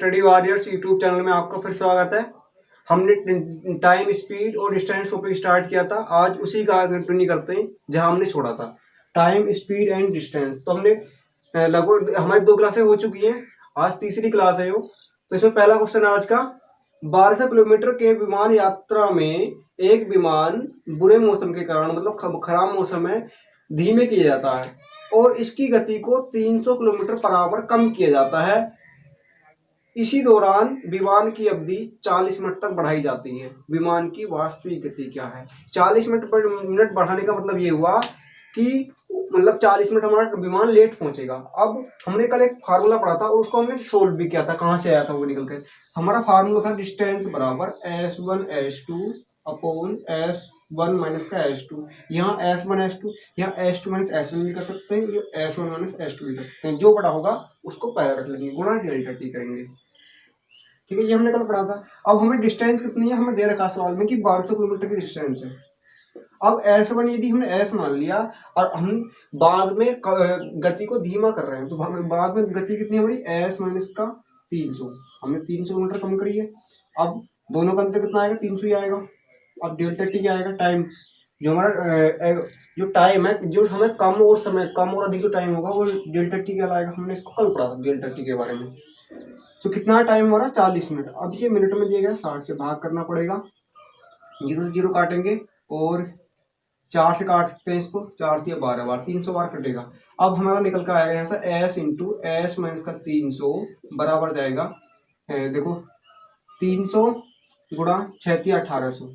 Study warriors YouTube channel में आपका फिर स्वागत है। हमने टाइम, स्पीड और डिस्टेंस टॉपिक स्टार्ट किया था। आज उसी का कंटिन्यू करते हैं जहां हमने छोड़ा था, टाइम, स्पीड एंड डिस्टेंस। तो हमने लगभग हमारी 2 क्लासें हो चुकी हैं, आज तीसरी क्लास है वो। तो इसमें पहला क्वेश्चन है आज का, 1200 किलोमीटर के विमान यात्रा में एक विमान बुरे मौसम के कारण, मतलब खराब मौसम में धीमे किया जाता है और इसकी गति को 300 किलोमीटर पर आवर कम किया जाता है। इसी दौरान विमान की अवधि 40 मिनट तक बढ़ाई जाती है। विमान की वास्तविक गति क्या है? 40 मिनट बढ़ाने का मतलब ये हुआ कि 40 मिनट हमारा विमान लेट पहुंचेगा। अब हमने कल एक फार्मूला पढ़ा था और उसको हमने सोल्व भी किया था। कहाँ से आया था वो निकल के? हमारा फार्मूला था डिस्टेंस बराबर S1 S2 upon S1 minus का S2। यहाँ S1 S2, यहाँ S2 माइनस S1 भी कर सकते हैं, ये S1 माइनस S2 भी कर सकते हैं। जो बड़ा होगा उसको पहले रख लेंगे, गुणा डेल्टा टी करेंगे। ठीक है, ये हमने कल पढ़ा था। अब हमें डिस्टेंस कितनी है हमें दे रखा सवाल में कि 1200 किलोमीटर की डिस्टेंस है। अब S1 यदि हमने S मान लिया और हम बाद में गति को धीमा कर रहे हैं, तो बाद में गति कितनी हमारी S माइनस का 300। हमने 300 किलोमीटर कम करी है। अब दोनों का अंतर कितना आएगा? 300 ही आएगा। अब डेल्टा टी क्या आएगा? टाइम। जो हमारा जो टाइम है, जो हमें कम और समय, कम और अधिक जो टाइम होगा वो डेल्टा टी क्या लाएगा? हमने इसको कल पढ़ा था डेल्टा टी के बारे में। तो कितना टाइम हमारा? 40 मिनट। अब ये मिनट में दिया गया, 60 से भाग करना पड़ेगा, 0 से 0 काटेंगे और 4 से काट सकते हैं इसको, 4 से 12 बार, 300 बार कटेगा। अब हमारा निकल कर आएगा यहाँ से S इंटू एस माइनस का 300 बराबर जाएगा, देखो 300 गुणा 6 1800।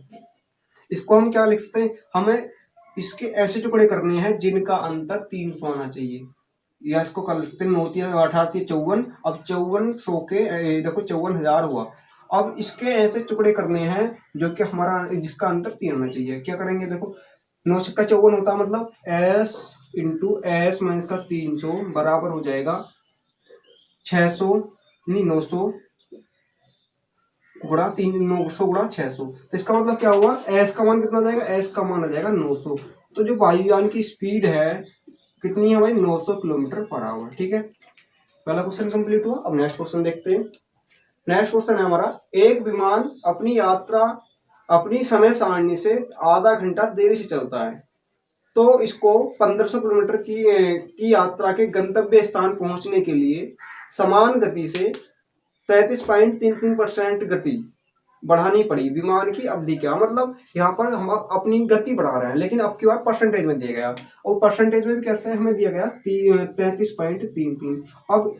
इसको हम क्या लिख सकते हैं? हमें इसके ऐसे टुकड़े करने हैं जिनका अंतर 300 आना चाहिए, या इसको कर सकते हैं 9 18 54। अब 5400 के देखो 54,000 हुआ। अब इसके ऐसे टुकड़े करने हैं जो कि हमारा जिसका अंतर 3 होना चाहिए। क्या करेंगे? देखो 9 छक्का 54 होता है, मतलब S इंटू एस माइनस का 300 बराबर हो जाएगा 600 नहीं 900 गुणा 900 गुणा 600। तो इसका मतलब क्या हुआ? S का मान कितना जाएगा? S का मान आ जाएगा 900। तो जो वायुयान की स्पीड है कितनी है हमारी? 900 किलोमीटर पर आवर। ठीक है, पहला क्वेश्चन कंप्लीट हुआ। अब नेक्स्ट क्वेश्चन देखते हैं। नेक्स्ट क्वेश्चन है हमारा, एक विमान अपनी यात्रा अपनी समय सारणी से आधा घंटा देरी से चलता है, तो इसको 1500 किलोमीटर की यात्रा के गंतव्य स्थान पहुंचने के लिए समान गति से 33.33% गति बढ़ानी पड़ी। विमान की अवधि क्या? मतलब यहाँ पर हम अपनी गति बढ़ा रहे हैं, लेकिन अब की बार परसेंटेज में दिया गया, और परसेंटेज में भी कैसे हमें दिया गया? 33.33। अब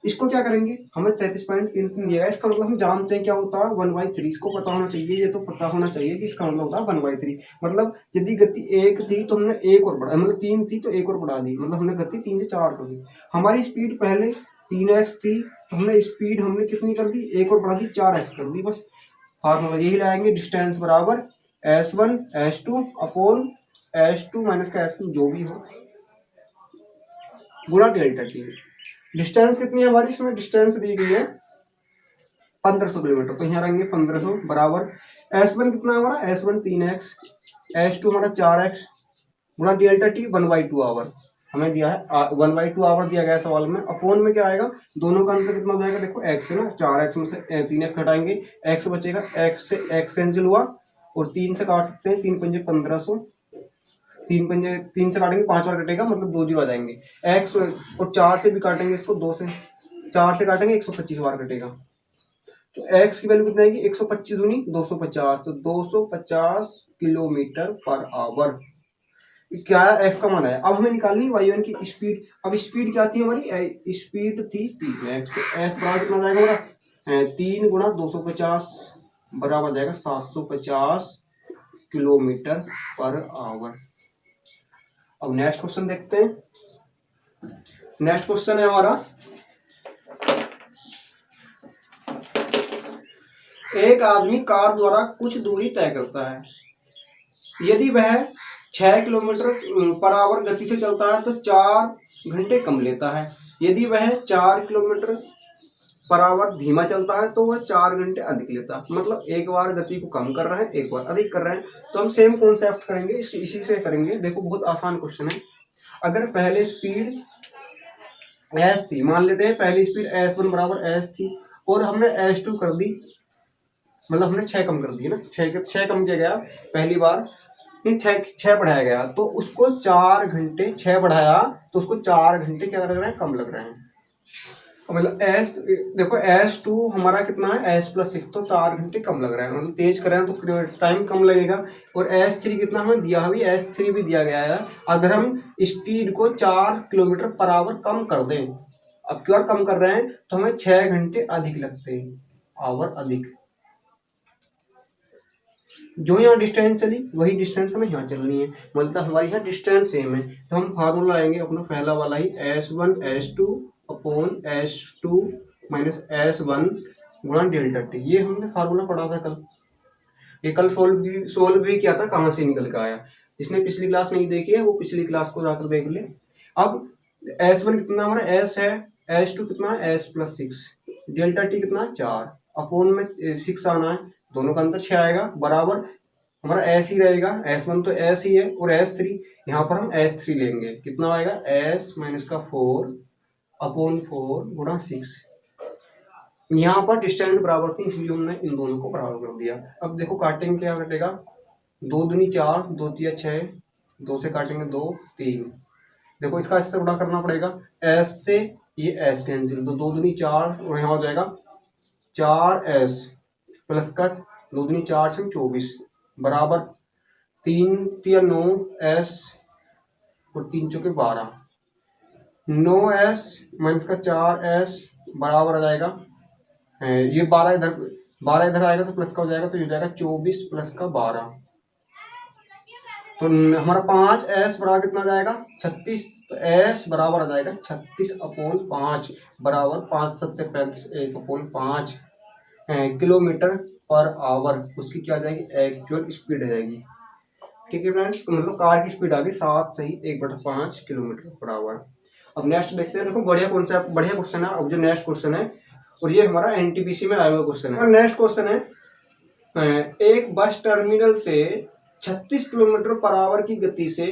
इसको क्या करेंगे? हमें 33.33 दिया गया, इसका मतलब हम जानते हैं क्या होता है? 1/3। इसको पता होना चाहिए, ये तो पता होना चाहिए कि इसका मतलब होता है 1/3। मतलब यदि गति 1 थी तो हमने 1 और बढ़ा, मतलब 3 थी तो 1 और बढ़ा दी, मतलब हमने गति 3 से 4 कर दी। हमारी स्पीड पहले 3x थी तो हमने स्पीड कितनी कर दी? 1 और बढ़ा दी, 4x कर दी। बस फार्मूला यही लाएंगे, डिस्टेंस बराबर S1 S2 upon S2 minus का S2 जो भी हो गुणा डेल्टा टी। डिस्टेंस कितनी है हमारी? इसमें डिस्टेंस दी गई है 1500 किलोमीटर, तो यहाँ रहेंगे 1500 बराबर S1 कितना है हमारा? S1 3x, S2 हमारा 4x गुणा डेल्टा टी 1/2 आवर हमें दिया है, 1/2 आवर दिया गया सवाल में। अपॉन में क्या आएगा? दोनों का अंतर कितना हो जाएगा? देखो x है ना, 4x में से 3x हटाएंगे, x बचेगा, x से x कैंसिल हुआ और 3 से काट सकते हैं, 3 पंजे 1500, 3 से काटेंगे 5 बार कटेगा, मतलब 2 जीरो आ जाएंगे। x और 4 से भी काटेंगे इसको, 2 से 4 से काटेंगे 125 बार कटेगा, तो x की वैल्यू कितनी आएगी? 125 दूनी 250, तो 250 किलोमीटर पर आवर क्या है? x का मान है। अब हमें निकालनी वायुयान की स्पीड। अब स्पीड क्या थी हमारी? स्पीड थी 3x, तो s बराबर कितना जाएगा हमारा? 3 गुणा 250 बराबर जाएगा 750 किलोमीटर पर आवर। अब नेक्स्ट क्वेश्चन देखते हैं। नेक्स्ट क्वेश्चन है हमारा, एक आदमी कार द्वारा कुछ दूरी तय करता है। यदि वह 6 किलोमीटर पर आवर गति से चलता है तो 4 घंटे कम लेता है। यदि वह 4 किलोमीटर पर आवर धीमा चलता है तो वह 4 घंटे अधिक लेता है। मतलब एक बार गति को कम कर रहे हैं, एक बार अधिक कर रहे हैं। तो हम सेम कॉन्सेप्ट करेंगे, इसी से करेंगे। देखो बहुत आसान क्वेश्चन है। अगर पहले स्पीड s थी, मान लेते हैं पहली स्पीड S1 बराबर s थी, और हमने S2 कर दी, मतलब हमने 6 कम कर दी ना, 6 कम किया गया पहली बार, नहीं 6 बढ़ाया गया, तो उसको 4 घंटे, 6 बढ़ाया तो उसको 4 घंटे क्या लग रहे हैं, कम लग रहे हैं। मतलब देखो S2 हमारा कितना है, S+6, तो 4 घंटे कम लग रहा है, मतलब तेज कर रहे हैं तो टाइम कम लगेगा। और S3 कितना हमें दिया, अभी S3 भी दिया गया है, अगर हम स्पीड को 4 किलोमीटर पर आवर कम कर दें, अब क्यों कम कर रहे हैं, तो हमें 6 घंटे अधिक लगते हैं, आवर अधिक। जो यहाँ डिस्टेंस चली वही डिस्टेंस हमें यहाँ चलनी है, मतलब हमारी यहाँ डिस्टेंस सेम है। तो हम फार्मूला लाएंगे अपना पहला वाला ही, S1 S2 upon S2 minus S1 गुणा डेल्टा टी। ये हमने फार्मूला पढ़ा था कल, ये कल सोल्व भी किया था, कहाँ से निकल के आया। जिसने पिछली क्लास नहीं देखी है वो पिछली क्लास को जाकर देख ले। अब S1 कितना हमारा S है, S2 कितना है S+6, डेल्टा टी कितना 4, अपोन में 6 आना है, दोनों का अंतर 6 आएगा, बराबर हमारा S ही रहेगा, S1 तो S ही है, और S3 यहाँ पर हम S3 लेंगे, कितना आएगा S माइनस का 4 अपॉन 4 गुणा 6। यहाँ पर डिस्टेंस बराबर थी इसलिए हमने इन दोनों को बराबर कर दिया। अब देखो काटेंगे, क्या कटेगा, 2 दूनी 4, 2 तिया 6, 2 से काटेंगे 2 3। देखो इसका इससे गुणा करना पड़ेगा, S से ये S कैंसिल, तो 2 दूनी 4 और यहाँ हो जाएगा 4S प्लस का 2 दूनी 4 से 24 बराबर 3 तिया 9S और 3 चौके 12, 9S माइनस का 4S बराबर आ जाएगा, ये 12 इधर आएगा तो प्लस का हो जाएगा, तो ये हो जाएगा 24 प्लस का 12, तो हमारा 5S बराबर कितना आ जाएगा 36, तो S बराबर आ जाएगा 36 अपॉन 5 बराबर 5 7 35 1 अपॉन 5 किलोमीटर पर आवर, उसकी क्या आ जाएगी एक्चुअल स्पीड आ जाएगी। ठीक है फ्रेंड्स, मतलब कार की स्पीड आ गई 7 सही 1/5 किलोमीटर पर आवर। अब नेक्स्ट देखते हैं, देखो बढ़िया कॉन्सेप्ट, बढ़िया क्वेश्चन है। अब जो नेक्स्ट क्वेश्चन है, और ये हमारा एनटीपीसी में आया हुआ क्वेश्चन है। नेक्स्ट क्वेश्चन है, एक बस टर्मिनल से 36 किलोमीटर पर आवर की गति से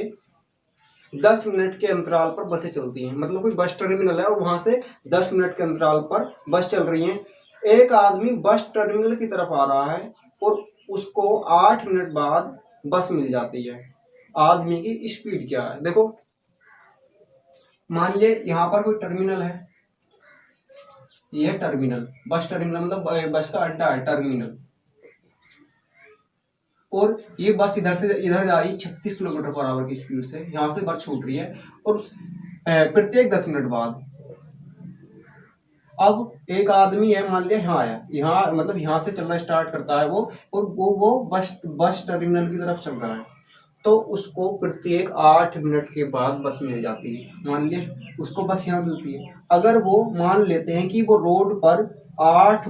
10 मिनट के अंतराल पर बसें चलती हैं। मतलब कोई बस टर्मिनल है और वहां से 10 मिनट के अंतराल पर बस चल रही है। एक आदमी बस टर्मिनल की तरफ आ रहा है और उसको 8 मिनट बाद बस मिल जाती है। आदमी की स्पीड क्या है, देखो मान लिए यहाँ पर कोई टर्मिनल है, ये है टर्मिनल, बस टर्मिनल मतलब बस का अड्डा है टर्मिनल, और ये बस इधर से इधर जा रही है 36 किलोमीटर पर आवर की स्पीड से, यहाँ से बस छूट रही है और प्रत्येक 10 मिनट बाद। अब एक आदमी है, मान लिया यहाँ आया, यहाँ मतलब यहाँ से चलना स्टार्ट करता है वो, और वो बस टर्मिनल की तरफ चल रहा है, तो उसको प्रत्येक 8 मिनट के बाद बस मिल जाती है। मान लिया उसको बस यहाँ मिलती है। अगर वो मान लेते हैं कि वो रोड पर 8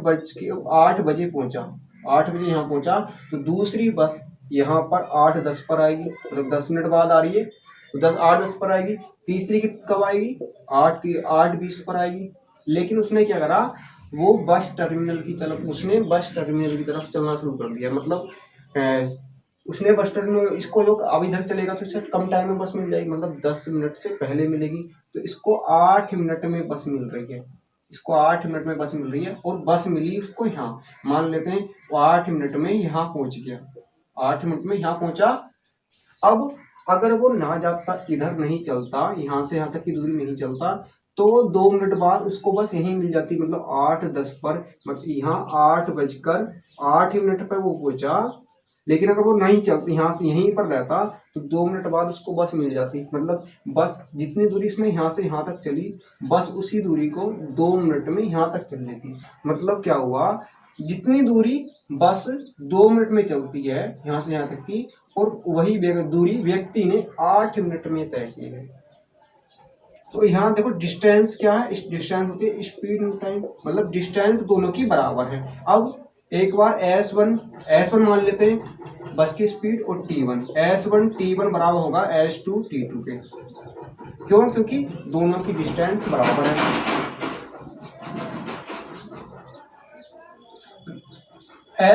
बजे पहुंचा, 8 बजे यहाँ पहुंचा, तो दूसरी बस यहाँ पर 8:10 पर आएगी, मतलब 10 मिनट बाद आ रही है, तो 8:10 पर आएगी। तीसरी कब आएगी, 8:20 पर आएगी। लेकिन उसने क्या करा, वो बस टर्मिनल की तरफ चलना शुरू कर दिया, मतलब उसने बस टर्मिनल, इसको जो अब इधर चलेगा तो इससे कम टाइम में बस मिल जाएगी, मतलब 10 मिनट से पहले मिलेगी, तो इसको 8 मिनट में बस मिल रही है, इसको 8 मिनट में बस मिल रही है। और बस मिली उसको यहाँ, मान लेते हैं वो 8 मिनट में यहाँ पहुंच गया, 8 मिनट में यहाँ पहुंचा। अब अगर वो ना जाता, इधर नहीं चलता, यहाँ से यहाँ तक की दूरी नहीं चलता, तो 2 मिनट बाद उसको बस यहीं मिल जाती, मतलब 8:10 पर, मतलब यहाँ 8:08 पर वो पहुंचा। लेकिन अगर वो नहीं चलती, यहाँ से यहीं पर रहता, तो 2 मिनट बाद उसको बस मिल जाती, मतलब बस जितनी दूरी इसने यहाँ से यहाँ तक चली, बस उसी दूरी को 2 मिनट में यहाँ तक चल लेती। मतलब क्या हुआ, जितनी दूरी बस 2 मिनट में चलती है यहाँ से यहाँ तक की, और वही दूरी व्यक्ति ने 8 मिनट में तय की है। तो यहाँ देखो डिस्टेंस क्या है, डिस्टेंस होती है स्पीड इन टाइम, मतलब डिस्टेंस दोनों की बराबर है। अब एक बार S1 मान लेते हैं बस की स्पीड, और S1 बराबर होगा S2 T2 के। क्यों, क्योंकि दोनों की डिस्टेंस बराबर है।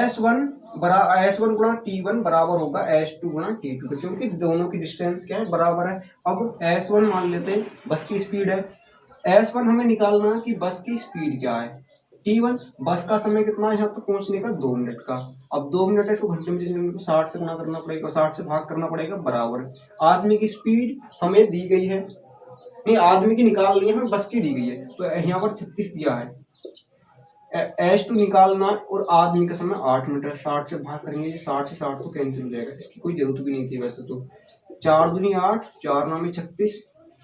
S1 गुणा T1 बराबर होगा S2 गुणा T2 के, क्योंकि दोनों की डिस्टेंस क्या है, बराबर है। अब S1 मान लेते हैं बस की स्पीड है, S1 हमें निकालना है कि बस की स्पीड क्या है, T1 बस का समय कितना है यहाँ तक पहुंचने का, 2 मिनट का। अब 2 मिनट है, इसको घंटे में चेंज को 60 से गुणा करना पड़ेगा, 60 से भाग करना पड़ेगा, बराबर आदमी की स्पीड हमें दी गई है, नहीं आदमी की निकालनी है, हमें बस की दी गई है, तो यहाँ पर 36 दिया है। S2 निकालना और आदमी का समय 8 मिनट है, 60 से भाग करेंगे, 60 से 60 तो कैंसिल हो जाएगा, इसकी कोई जरूरत भी नहीं थी वैसे तो। 4 दूनी 8, 4 नामी 36,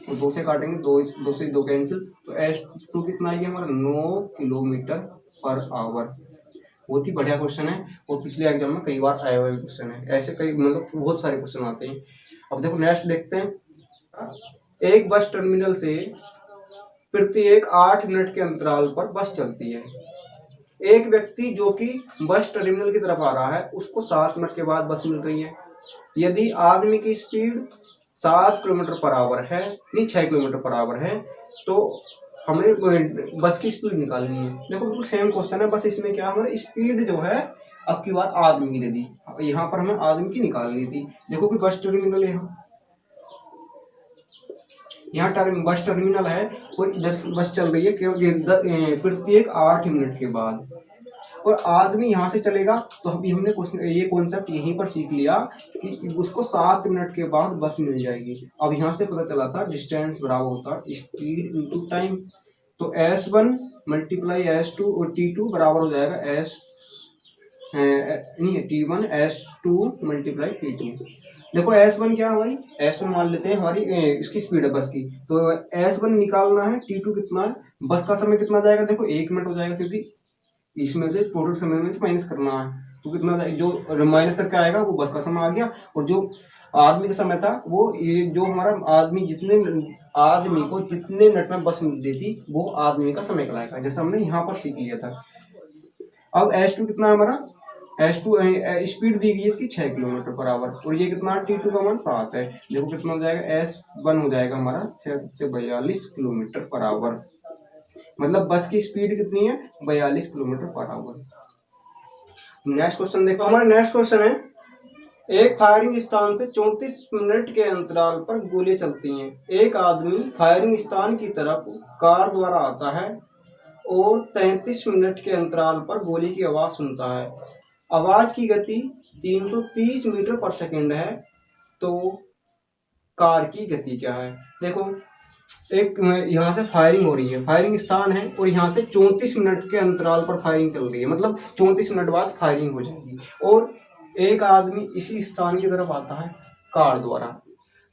और 2 से काटेंगे, 2 से 2 कैंसिल, तो S2 कितना आएगा हमारा 9 किलोमीटर पर आवर। बहुत ही बढ़िया क्वेश्चन है और पिछले एग्जाम में कई बार आया हुआ क्वेश्चन है, ऐसे कई मतलब बहुत सारे क्वेश्चन आते हैं। अब देखो नेक्स्ट देखते हैं। एक बस टर्मिनल से प्रत्येक 8 मिनट के अंतराल पर बस चलती है। एक व्यक्ति जो कि बस टर्मिनल की तरफ आ रहा है, उसको 7 मिनट के बाद बस मिल रही है। यदि आदमी की स्पीड 7 किलोमीटर पर आवर है, नहीं 6 किलोमीटर पर आवर है, तो हमें बस की स्पीड निकालनी है। देखो बिल्कुल सेम क्वेश्चन है, बस इसमें क्या हमारी स्पीड जो है अब की बार आदमी की दे दी, यहाँ पर हमें आदमी की निकालनी थी। देखो कि बस टर्मिनल है, यहाँ बस टर्मिनल है और इधर बस चल रही है क्योंकि प्रत्येक 8 मिनट के बाद, और आदमी यहाँ से चलेगा, तो अभी हमने ये कॉन्सेप्ट यहीं पर सीख लिया कि उसको 7 मिनट के बाद बस मिल जाएगी। अब यहाँ से पता चला था डिस्टेंस बराबर होता है स्पीड इनटू टाइम, तो S1 मल्टीप्लाई S2 और T2 बराबर हो जाएगा नहीं T1 S2 मल्टीप्लाई T2। देखो S1 क्या है हमारी, S1 मान लेते हैं हमारी इसकी स्पीड है बस की, तो S1 निकालना है, T2 कितना है, बस का समय कितना जाएगा, देखो 1 मिनट हो जाएगा, क्योंकि इसमें से टोटल समय में से माइनस करना है, तो कितना जो माइनस करके आएगा वो बस का समय आ गया, और जो आदमी का समय था वो ये जो हमारा आदमी को जितने मिनट में बस मिल रही थी वो आदमी का समय कहलाएगा, जैसे हमने यहाँ पर सीख लिया था। अब S2 कितना है हमारा, S2 स्पीड दी गई है इसकी 6 किलोमीटर पर आवर, और ये कितना T2 का मान 7 है, देखो कितना हो जाएगा, S1 हो जाएगा हमारा 642 किलोमीटर पर आवर, मतलब बस की स्पीड कितनी है 42 kilometre per hour. Next question देखो, हमारा नेक्स्ट क्वेश्चन है, एक फायरिंग स्थान से 34 मिनट के अंतराल पर गोलियां चलती हैं। एक आदमी फायरिंग स्थान की तरफ कार द्वारा आता है और 33 मिनट के अंतराल पर गोली की आवाज सुनता है। आवाज की गति 330 मीटर पर सेकंड है, तो कार की गति क्या है। देखो एक यहाँ से फायरिंग हो रही है, फायरिंग स्थान है, और यहाँ से 34 मिनट के अंतराल पर फायरिंग चल रही है, मतलब 34 मिनट बाद फायरिंग हो जाएगी, और एक आदमी इसी स्थान की तरफ आता है कार द्वारा,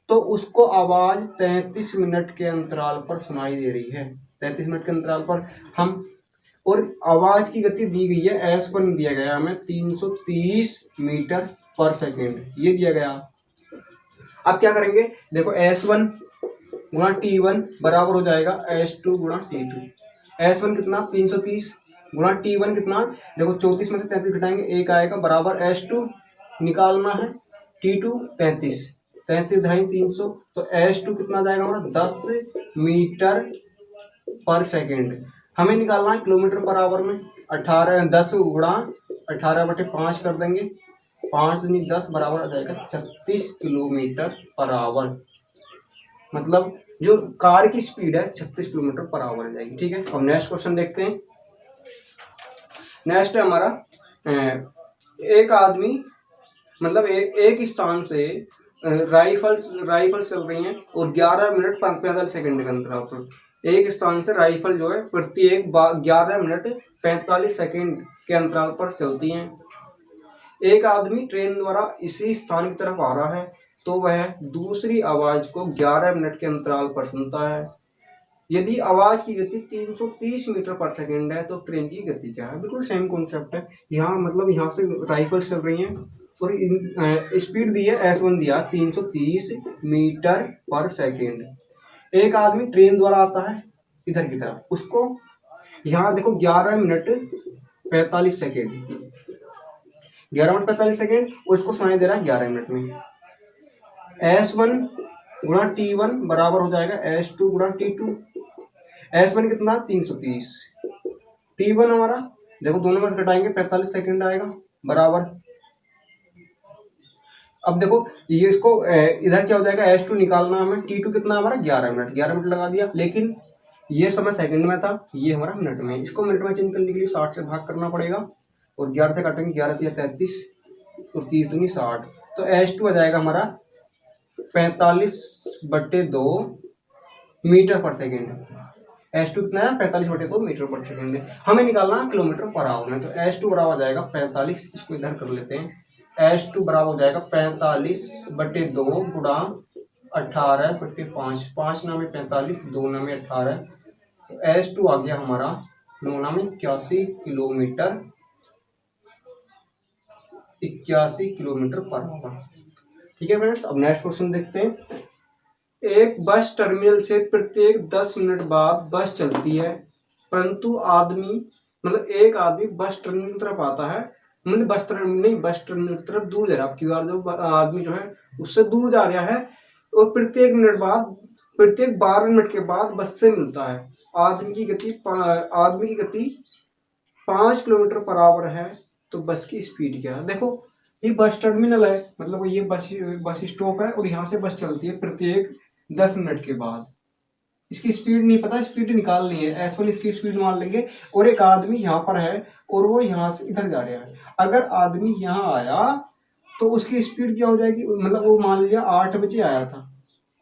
तो उसको आवाज 33 मिनट के अंतराल पर सुनाई दे रही है। 33 मिनट के अंतराल पर हम, और आवाज की गति दी गई है S1 दिया गया हमें 330 मीटर पर सेकेंड, ये दिया गया। अब क्या करेंगे, देखो S1 गुणा T1 बराबर हो जाएगा S2 गुणा T2। S1 कितना 330 गुणा T1 कितना, देखो 34 में से 33 घटाएंगे 1 आएगा, बराबर S2 निकालना है, T2 33, 33 ढाई 300, तो S2 कितना जाएगा हमारा 10 मीटर पर सेकेंड। हमें निकालना है किलोमीटर पर आवर में, 10 गुणा 18/5 कर देंगे, 5 दूनी 10 बराबर आ जाएगा 36 किलोमीटर पर आवर, मतलब जो कार की स्पीड है 36 किलोमीटर पर आवर जाएगी। ठीक है, अब नेक्स्ट क्वेश्चन देखते हैं। नेक्स्ट है हमारा, एक आदमी मतलब एक स्थान से राइफल्स चल रही हैं और 11 मिनट 45 सेकंड के अंतराल पर, एक स्थान से राइफल जो है प्रत्येक 11 मिनट 45 सेकंड के अंतराल पर चलती हैं। एक आदमी ट्रेन द्वारा इसी स्थान की तरफ आ रहा है, तो वह दूसरी आवाज को 11 मिनट के अंतराल पर सुनता है। यदि आवाज की गति 330 मीटर पर सेकेंड है, तो ट्रेन की गति क्या है। बिल्कुल सेम कॉन्सेप्ट है, यहाँ मतलब यहाँ से राइफल्स चल रही हैं और स्पीड दी है S1 दिया 330 मीटर पर सेकेंड। एक आदमी ट्रेन द्वारा आता है इधर की तरफ, उसको यहाँ देखो 11 मिनट 45 सेकेंड, 11 मिनट 45 सेकेंड, उसको सुनाई दे रहा है 11 मिनट में। S1 गुणा T1 बराबर हो जाएगा S2 गुणा T2। S1 कितना 330, T1 हमारा देखो दोनों में से घटाएंगे 45 सेकेंड आएगा, बराबर। अब देखो ये इसको इधर क्या हो जाएगा, S2 निकालना हमें, T2 कितना हमारा 11 मिनट, 11 मिनट लगा दिया, लेकिन ये समय सेकंड में था, ये हमारा मिनट में। इसको मिनट में चेंज करने के लिए 60 से भाग करना पड़ेगा और 11 से काटेंगे, 11 तिया 33 और 30 दूनी 60। तो H2 आ जाएगा हमारा 45/2 मीटर पर सेकेंड। H2 कितना है? 45/2 मीटर पर सेकेंड। हमें निकालना है किलोमीटर पर आवर में। तो H2 बराबर हो जाएगा 45, इसको इधर कर लेते हैं। H2 बराबर हो जाएगा 45/2 गुणा 18/5, 5 नामे 45, 2 नामे 18। तो H2 आ गया हमारा 9 नामे 81 किलोमीटर पर आवर। ठीक है फ्रेंड्स, अब नेक्स्ट क्वेश्चन देखते हैं। एक बस टर्मिनल से प्रत्येक 10 मिनट बाद बस चलती है, परंतु एक आदमी बस टर्मिनल की तरफ आता है, मतलब बस टर्मिनल की तरफ दूर जा रहा है। आपकी बार जो आदमी जो है उससे दूर जा रहा है और प्रत्येक 12 मिनट के बाद बस से मिलता है। आदमी की गति 5 किलोमीटर पर आवर है, तो बस की स्पीड क्या है? देखो ये बस टर्मिनल है, मतलब ये बस स्टॉप है और यहाँ से बस चलती है प्रत्येक 10 मिनट के बाद। इसकी स्पीड नहीं पता, स्पीड निकालनी है। S1 इसकी स्पीड मान लेंगे और एक आदमी यहाँ पर है और वो यहाँ से इधर जा रहा है। अगर आदमी यहाँ आया तो उसकी स्पीड क्या हो जाएगी? मतलब वो मान लिया 8 बजे आया था,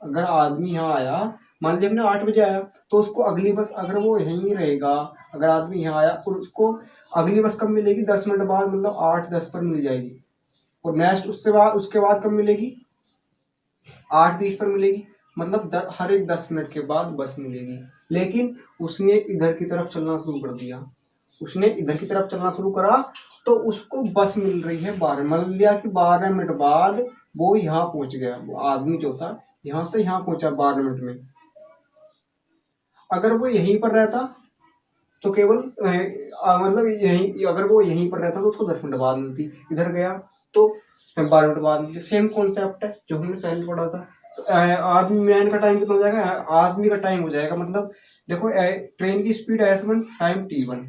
अगर आदमी यहाँ आया, मान लिया हमने 8 बजे आया, तो उसको अगली बस, अगर वो यहीं रहेगा, अगर आदमी यहाँ आया और उसको अगली बस कब मिलेगी? 10 मिनट बाद, मतलब 8:10 पर मिल जाएगी। और नेक्स्ट उसके बाद कब मिलेगी? 8:20 पर मिलेगी। मतलब हर एक 10 मिनट के बाद बस मिलेगी। लेकिन उसने इधर की तरफ चलना शुरू कर दिया, तो उसको बस मिल रही है 12। मान लिया कि 12 मिनट बाद वो यहाँ पहुंच गया, वो आदमी जो था यहाँ से यहाँ पहुंचा 12 मिनट में। अगर वो यहीं पर रहता तो केवल अगर वो यहीं पर रहता तो उसको 10 मिनट बाद मिलती। इधर गया तो 12 मिनट बाद मिलती। सेम कॉन्सेप्ट है जो हमने पहले पढ़ा था। तो आदमी मैन का टाइम कितना हो जाएगा? आदमी का टाइम हो जाएगा, मतलब देखो ट्रेन की स्पीड S1, टाइम T1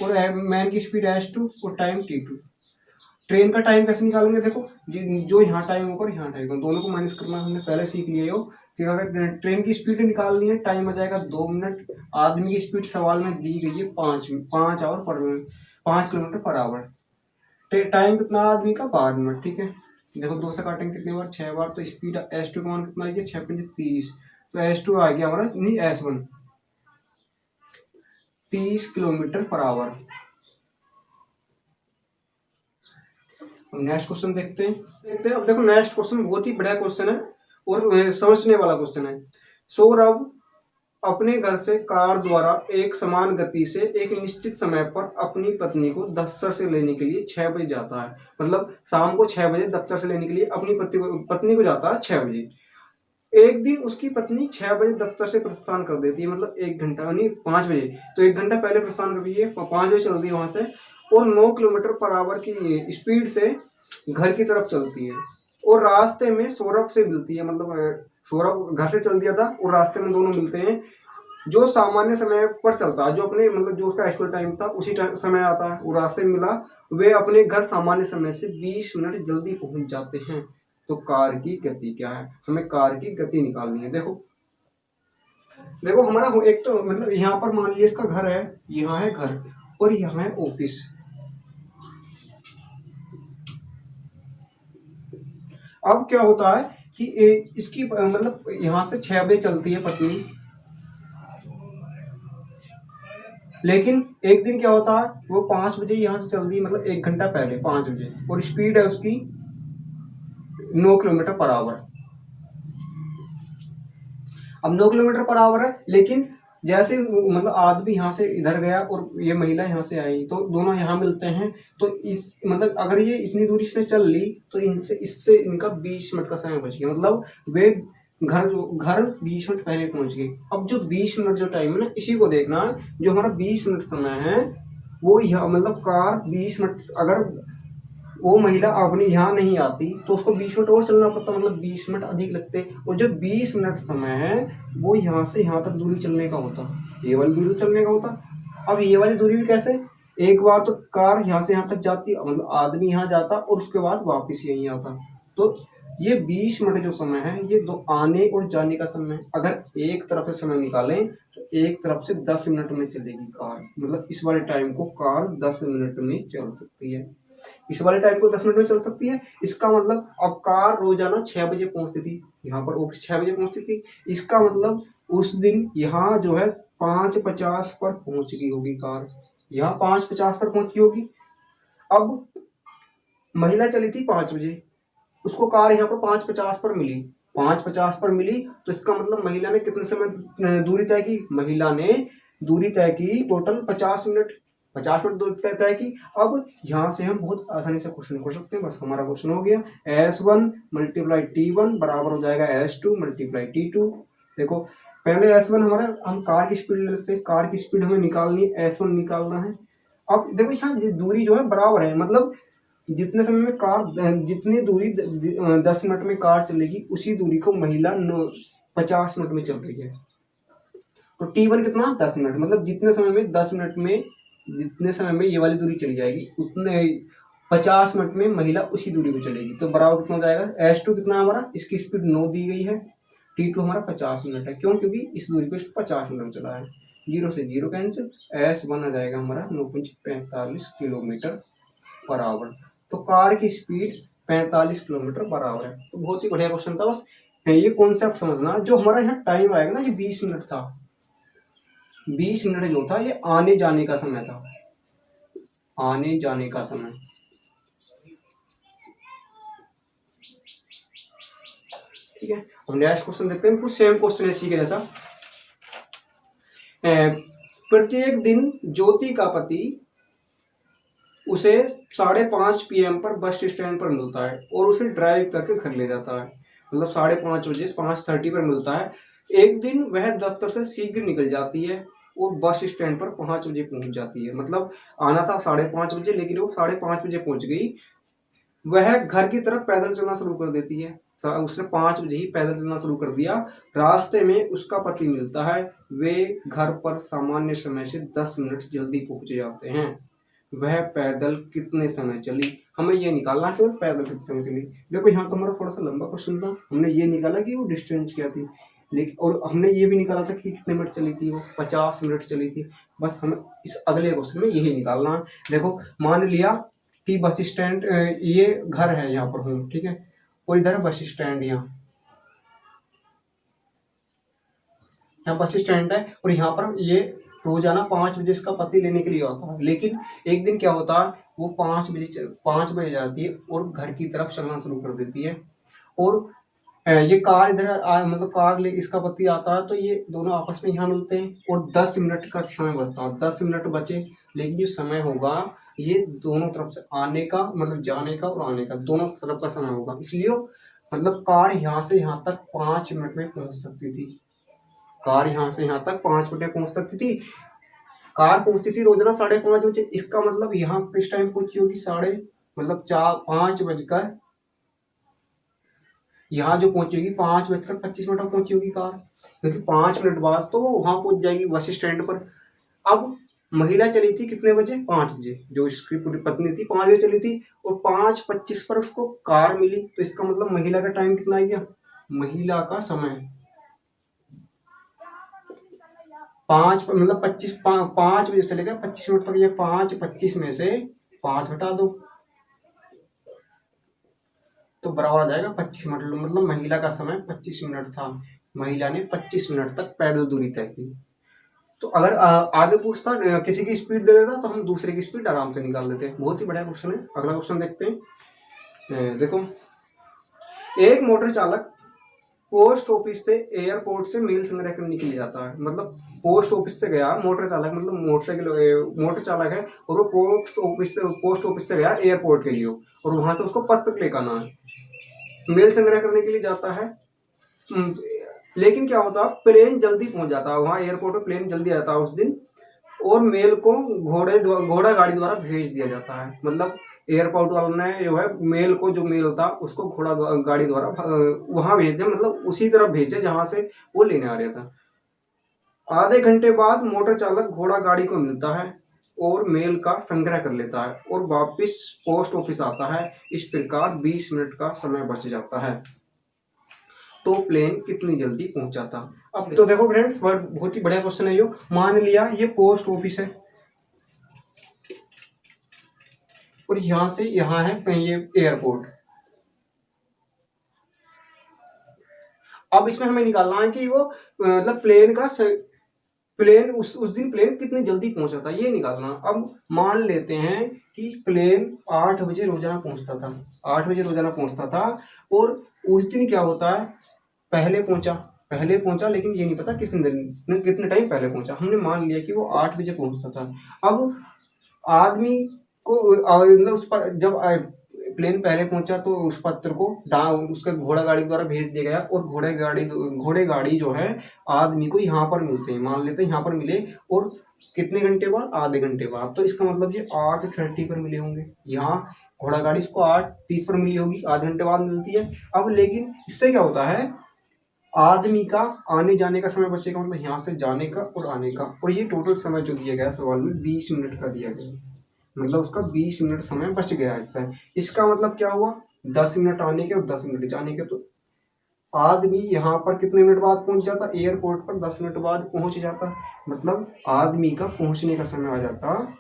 और मैन की स्पीड S2 और टाइम T2। ट्रेन का टाइम कैसे निकालेंगे? देखो जो यहाँ टाइम होगा यहाँ टाइम होगा, दोनों को माइनस करना हमने पहले सीख लिया हो कि अगर ट्रेन की स्पीड निकालनी है, टाइम आ जाएगा 2 मिनट। आदमी की स्पीड सवाल में दी गई है 5 आवर पर 5 किलोमीटर पर आवर। टाइम कितना आदमी का? 12 मिनट। ठीक है, देखो 2 से काटेंगे कितने बार? 6 बार। तो स्पीड S2 का मान कितना आ गया? 6×5 30। तो S2 आ गया हमारा, नहीं S1 30 kilometre per hour. Next question देखते हैं। अब देखो नेक्स्ट क्वेश्चन बहुत ही बढ़िया क्वेश्चन है और समझने वाला क्वेश्चन है। सौरभ अपने घर से कार द्वारा एक समान गति से एक निश्चित समय पर अपनी पत्नी को दफ्तर से लेने के लिए 6 बजे जाता है। मतलब शाम को 6 बजे दफ्तर से लेने के लिए अपनी पत्नी को जाता है 6 बजे। एक दिन उसकी पत्नी 6 बजे दफ्तर से प्रस्थान कर देती है, मतलब 1 घंटा, यानी 5 बजे। तो 1 घंटा पहले प्रस्थान कर रही है, 5 बजे चल रही है वहां से और 9 किलोमीटर पर आवर की स्पीड से घर की तरफ चलती है और रास्ते में सौरभ से मिलती है। मतलब सौरभ घर से चल दिया था और रास्ते में दोनों मिलते हैं। जो सामान्य समय पर चलता है, जो अपने मतलब जो उसका एक्चुअल टाइम था उसी समय आता है, वो रास्ते में मिला, वे अपने घर सामान्य समय से 20 मिनट जल्दी पहुंच जाते हैं। तो कार की गति क्या है? हमें कार की गति निकालनी है। देखो हमारा एक तो मतलब यहाँ पर मान लीजिए इसका घर है, यहाँ है घर और यहाँ है ऑफिस। अब क्या होता है कि इसकी मतलब यहाँ से 6 बजे चलती है पत्नी, लेकिन एक दिन क्या होता है वो 5 बजे यहाँ से चलती है, मतलब 1 घंटा पहले 5 बजे, और स्पीड है उसकी 9 किलोमीटर पर आवर। अब 9 किलोमीटर पर आवर है, लेकिन जैसे मतलब आदमी यहाँ से इधर गया और ये महिला यहाँ से आई, तो दोनों यहाँ मिलते हैं। तो इस मतलब अगर ये इतनी दूरी से चल ली तो इससे इनका 20 मिनट का समय बच गया, मतलब वे घर 20 मिनट पहले पहुंच गए। अब जो 20 मिनट जो टाइम है ना, इसी को देखना है। जो हमारा 20 मिनट समय है वो यह मतलब कार 20 मिनट, अगर वो महिला अपनी यहाँ नहीं आती तो उसको 20 मिनट और चलना पड़ता, मतलब 20 मिनट अधिक लगते। और जो 20 मिनट समय है वो यहाँ से यहाँ तक दूरी चलने का होता, ये वाली दूरी चलने का होता। अब ये वाली दूरी भी कैसे? एक बार तो कार यहाँ से यहाँ तक जाती, मतलब आदमी यहाँ जाता और उसके बाद वापस यहीं आता। तो ये 20 मिनट जो समय है ये दो आने और जाने का समय है। अगर एक तरफ से समय निकालें तो एक तरफ से 10 मिनट में चलेगी कार, मतलब इस वाले टाइम को कार 10 मिनट में चल सकती है। इस वाले टाइम को 10 मिनट में चल सकती है। इसका मतलब अब कार रोजाना 6 बजे पहुंचती थी, यहाँ पर ऑफिस 6 बजे पहुंचती थी। इसका मतलब उस दिन यहाँ जो है 5:50 पर पहुंच गई होगी कार, यहाँ 5:50 पर पहुंची होगी। अब महिला चली थी 5 बजे, उसको कार यहाँ पर 5:50 पर मिली, 5:50 पर मिली तो इसका मतलब महिला ने कितने समय दूरी तय की, महिला ने दूरी तय की टोटल 50 मिनट, 50 मिनट दूरी तय की। अब यहाँ से हम बहुत आसानी से क्वेश्चन कर सकते हैं। बस हमारा क्वेश्चन हो गया, S1 × T1 बराबर हो जाएगा S2 × T2। देखो पहले S1 हमारा, हम कार की स्पीड ले लेते हैं, कार की स्पीड हमें निकालनी है, S1 निकालना है। अब देखो यहाँ दूरी जो है बराबर है, मतलब जितने समय में कार, जितनी दूरी 10 मिनट में कार चलेगी उसी दूरी को महिला 50 मिनट में चल रही है। तो T1 कितना, 10 मिनट, मतलब जितने समय में 10 मिनट में, जितने समय में ये वाली दूरी चली जाएगी उतने 50 मिनट में महिला उसी दूरी को चलेगी। तो बराबर कितना हो जाएगा, S2 कितना हमारा, इसकी स्पीड 9 दी गई है, T2 हमारा 50 मिनट है। क्यों, क्योंकि इस दूरी पे 50 मिनट में चला है। 0 से 0 कैंसिल, S1 आ जाएगा हमारा 9.45 किलोमीटर पर आवर। तो कार की स्पीड 45 किलोमीटर पर आवर है। तो बहुत ही बढ़िया क्वेश्चन था। बस ये कॉन्सेप्ट समझना, जो हमारा यहाँ टाइम आएगा ना, ये 20 मिनट था, 20 मिनट जो था ये आने जाने का समय था, आने जाने का समय। ठीक है, अब नेक्स्ट क्वेश्चन देखते हैं, कुछ सेम क्वेश्चन है इसी के जैसा। प्रत्येक दिन ज्योति का पति उसे 5:30 PM पर बस स्टैंड पर मिलता है और उसे ड्राइव करके घर ले जाता है, मतलब 5:30 बजे 5:30 पर मिलता है। एक दिन वह दफ्तर से शीघ्र निकल जाती है और बस स्टैंड पर 5 बजे पहुंच जाती है, मतलब आना था 5:30 बजे लेकिन वो 5:30 बजे पहुंच गई। वह घर की तरफ पैदल चलना शुरू कर देती है, उसने 5 बजे ही पैदल चलना शुरू कर दिया। रास्ते में उसका पति मिलता है, वे घर पर सामान्य समय से 10 मिनट जल्दी पहुंच जाते हैं। वह पैदल कितने समय चली, हमें ये निकालना है कि वह पैदल कितने समय चली। देखो यहाँ तो हमारा थोड़ा सा लंबा क्वेश्चन था, हमने ये निकाला कि वो डिस्टेंस क्या थी, लेकिन और हमने ये भी निकाला था कि कितने मिनट चली थी, वो 50 मिनट चली थी। बस हमें इस अगले क्वेश्चन में यही निकालना है। देखो मान लिया कि बस स्टैंड, ये घर है यहाँ पर हूँ, ठीक है, और इधर बस स्टैंड, यहाँ बस स्टैंड है और यहाँ पर ये रोजाना 5 बजे इसका पति लेने के लिए आता है। लेकिन एक दिन क्या होता है, वो 5 बजे जाती है और घर की तरफ चलना शुरू कर देती है। और ये कार इधर मतलब कार ले इसका पति आता है, तो ये दोनों आपस में यहाँ मिलते हैं और 10 मिनट का समय बचता है, 10 मिनट बचे। लेकिन जो समय होगा ये दोनों तरफ से आने का, मतलब जाने का और आने का दोनों तरफ का समय होगा। इसलिए मतलब कार यहाँ से यहाँ तक 5 मिनट में पहुंच सकती थी, कार यहाँ से यहाँ तक 5 मिनट में पहुंच सकती थी। कार पहुंचती थी रोजाना 5:30 बजे, इसका मतलब यहाँ किस टाइम पहुंची होगी, मतलब 5 बजकर, यहाँ जो पहुंची होगी 5:25 पर पहुंची होगी कार, क्योंकि 5 मिनट बाद तो वो वहां पहुंच जाएगी बस स्टैंड पर। अब महिला चली थी कितने बजे, 5 बजे, जो इसकी पूरी पत्नी थी 5 बजे चली थी और 5:25 पर उसको कार मिली। तो इसका मतलब महिला का टाइम कितना आ गया, महिला का समय 5 मतलब 5 बजे से लेकर 25 मिनट तक, ये 5:25 में से 5 घटा दो तो बराबर आ जाएगा 25 मिनट, मतलब महिला का समय 25 मिनट था। महिला ने 25 मिनट तक पैदल दूरी तय की। तो अगर आगे पूछता किसी की स्पीड दे देता तो हम दूसरे की स्पीड आराम से निकाल देते हैं। बहुत ही बढ़िया क्वेश्चन है। अगला क्वेश्चन देखते हैं। देखो, एक मोटर चालक पोस्ट ऑफिस से एयरपोर्ट से मेल संग्रह करने के लिए जाता है, मतलब पोस्ट ऑफिस से गया मोटर चालक, मतलब मोटर चालक है और वो पोस्ट ऑफिस से गया एयरपोर्ट के लिए और वहां से उसको पत्र लेकर आना है, मेल संग्रह करने के लिए जाता है। लेकिन क्या होता है, प्लेन जल्दी पहुंच जाता है वहां एयरपोर्ट पर, प्लेन जल्दी आता है उस दिन और मेल को घोड़ा गाड़ी द्वारा भेज दिया जाता है। मतलब एयरपोर्ट वालों ने जो है मेल को, जो मेल था उसको घोड़ा गाड़ी द्वारा वहां भेज दिया, मतलब उसी तरफ भेजा जहां से वो लेने आ रहा था। आधे घंटे बाद मोटर चालक घोड़ा गाड़ी को मिलता है और मेल का संग्रह कर लेता है और वापस पोस्ट ऑफिस आता है। इस प्रकार 20 मिनट का समय बच जाता है। तो प्लेन कितनी जल्दी पहुंचा था। अब तो देखो फ्रेंड्स, बहुत ही बढ़िया क्वेश्चन है। यो मान लिया ये पोस्ट ऑफिस है और यहां से यहां है ये एयरपोर्ट। अब इसमें हमें निकालना है कि वो मतलब प्लेन उस दिन प्लेन कितनी जल्दी पहुंचा था, ये निकालना। अब मान लेते हैं कि प्लेन 8 बजे रोजाना पहुंचता था, 8 बजे रोजाना पहुंचता था और उस दिन क्या होता है, पहले पहुंचा लेकिन ये नहीं पता कितने टाइम पहले पहुंचा। हमने मान लिया कि वो 8 बजे पहुंचता था। अब आदमी को मतलब उस पर जब प्लेन पहले पहुंचा तो उस पत्र को उसके घोड़ा गाड़ी द्वारा भेज दिया गया और घोड़े गाड़ी जो है आदमी को यहाँ पर मिलते हैं, मान लेते हैं यहाँ पर मिले और कितने घंटे बाद, आधे घंटे बाद। तो इसका मतलब ये 8:30 पर मिले होंगे। यहाँ घोड़ा गाड़ी इसको 8:30 पर मिली होगी, आधे घंटे बाद मिलती है। अब लेकिन इससे क्या होता है, आदमी का आने जाने का समय बचेगा, मतलब यहाँ से जाने का और आने का। और ये टोटल समय जो दिया गया सवाल में 20 मिनट का दिया गया, मतलब उसका 20 मिनट समय बच गया इससे। इसका मतलब क्या हुआ, 10 मिनट आने के और 10 मिनट जाने के। तो आदमी यहाँ पर कितने मिनट बाद पहुंच जाता, एयरपोर्ट पर 10 मिनट बाद पहुंच जाता। मतलब आदमी का पहुंचने का समय आ जाता,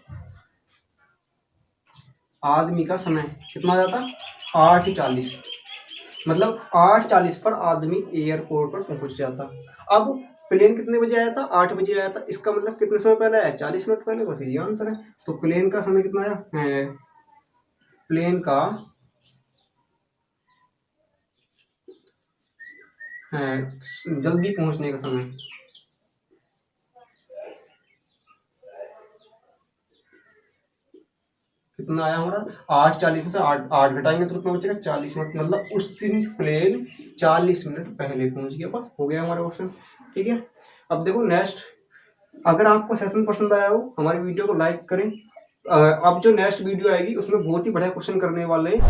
आदमी का समय कितना आ जाता, 8:40। मतलब 8:40 पर आदमी एयरपोर्ट पर पहुंच जाता। अब प्लेन कितने बजे आया था, 8 बजे आया था। इसका मतलब कितने समय पहले आया, 40 मिनट पहले। बस ये आंसर है। तो प्लेन का समय कितना आया, प्लेन का जल्दी पहुंचने का समय कितना आया हमारा, 8:40 में से 8 घटाएंगे तो कितना बचेगा, 40 मिनट। मतलब उस दिन प्लेन 40 मिनट पहले पहुंच गया। बस हो गया हमारा क्वेश्चन। ठीक है, अब देखो नेक्स्ट। अगर आपको सेशन पसंद आया हो हमारी वीडियो को लाइक करें। अब जो नेक्स्ट वीडियो आएगी उसमें बहुत ही बढ़िया क्वेश्चन करने वाले हैं।